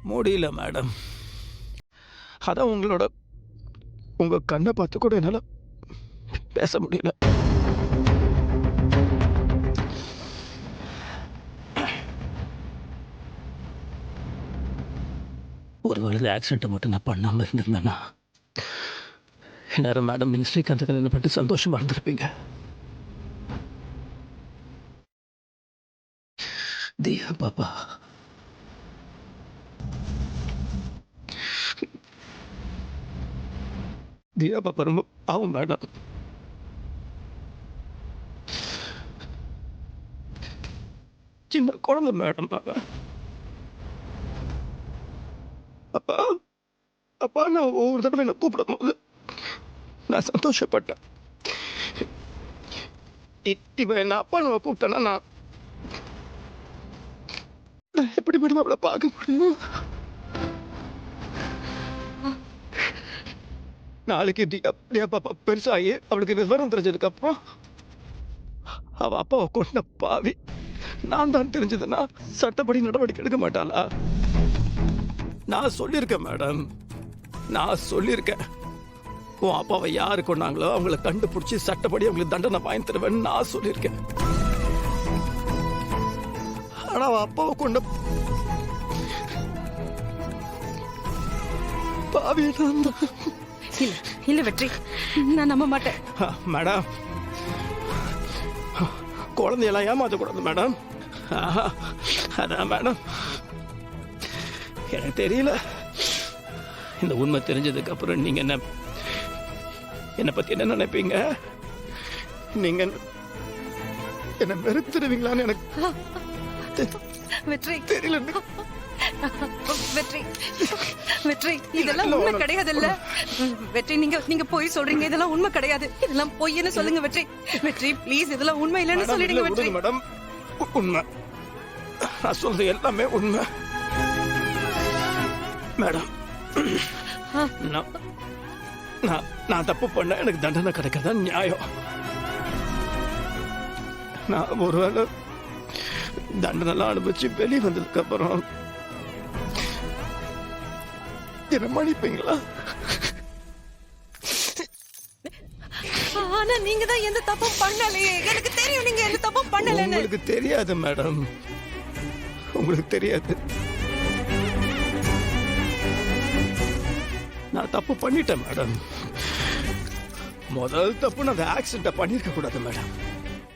முடியல மேடம். அதான் உங்க கண்ணை பார்த்து கூட என்னால பேச முடியல. ஒருவேளை இந்த ஆக்சிடென்ட்டை மட்டும் நான் பண்ணாமல் இருந்திருந்தேன்னா எல்லாரும் மேடம் நீங்கள் ஸ்ரீகாந்த் கல்யாணம் பற்றி சந்தோஷமா இருந்திருப்பீங்க. தியா பாப்பா, தியா பாப்பா ரொம்ப பாவம் மேடம். சின்ன குழந்தை மேடம். பாப்பா அப்பா அப்பா நான் ஒவ்வொரு தடவை என்ன கூப்பிடும் போது நான் சந்தோஷப்பட்டேன். இவன் என்ன அப்பா நம்ம கூப்பிட்டேன்னா நான் எப்படி மேடம் அவளை பார்க்க முடியும்? நாளைக்கு தியா பாப்பா பெருசாகி அவளுக்கு விவரம் தெரிஞ்சதுக்கு அப்புறம் அவ அப்பாவை கொண்ட பாவி நான் தான் தெரிஞ்சதுன்னா சட்டப்படி நடவடிக்கை எடுக்க மாட்டாளா? நான் சொல்லியிருக்கேன் மேடம், நான் சொல்லியிருக்கேன். உன் அப்பாவை யாரு கொண்டாங்களோ அவங்கள கண்டுபிடிச்சி சட்டப்படி அவங்களுக்கு தண்டனை வாங்கி தருவேன்னு நான் சொல்லியிருக்கேன். ஆனா அவன் அப்பாவை கொண்ட பாவி நான் தான். இல்ல வெற்றி, நான் நம்ப மாட்டேன். மேடம், குழந்தையெல்லாம் ஏமாற்றக்கூடாது மேடம். அதான் மேடம், எனக்கு தெரியல. இந்த உண்மை தெரிஞ்சதுக்கு அப்புறம் நீங்க என்ன பத்தி என்ன நினைப்பீங்க? நீங்க என்ன வெறுத்துருவீங்களான்னு எனக்கு வெற்றி தெரியல. வெற்றி வெற்றி இதெல்லாம் உண்மை கிடையாது. இல்ல வெற்றி, நீங்க போய் சொல்றீங்க. இதெல்லாம் உண்மை கிடையாது. இதெல்லாம் பொய்ன்னு சொல்லுங்க வெற்றி. வெற்றி ப்ளீஸ், இதெல்லாம் உண்மை இல்லைன்னு சொல்லிடுங்க வெற்றி. மேடம் உண்மை, நான் சொல்றது எல்லாமே உண்மை மேடம். நான் தப்பு பண்ண எனக்கு தண்டனை கிடைக்கிறதா நியாயம். நான் ஒருவேளை தண்டனைலாம் அனுபவிச்சு வெளியே வந்ததுக்கு அப்புறம் என்ன மன்னிப்பீங்களா? ஆனா நீங்க தான் எந்த தப்பும் பண்ணலையே. எனக்கு தெரியும் நீங்க எந்த தப்பும் பண்ணலன்னு. உங்களுக்கு தெரியாது மேடம், உங்களுக்கு தெரியாது. நான் தப்பு பண்ணிட்டேன் மேடம். முதல் தப்பு நான் அந்த ஆக்சிடென்ட் பண்ணிருக்க கூடாது மேடம்.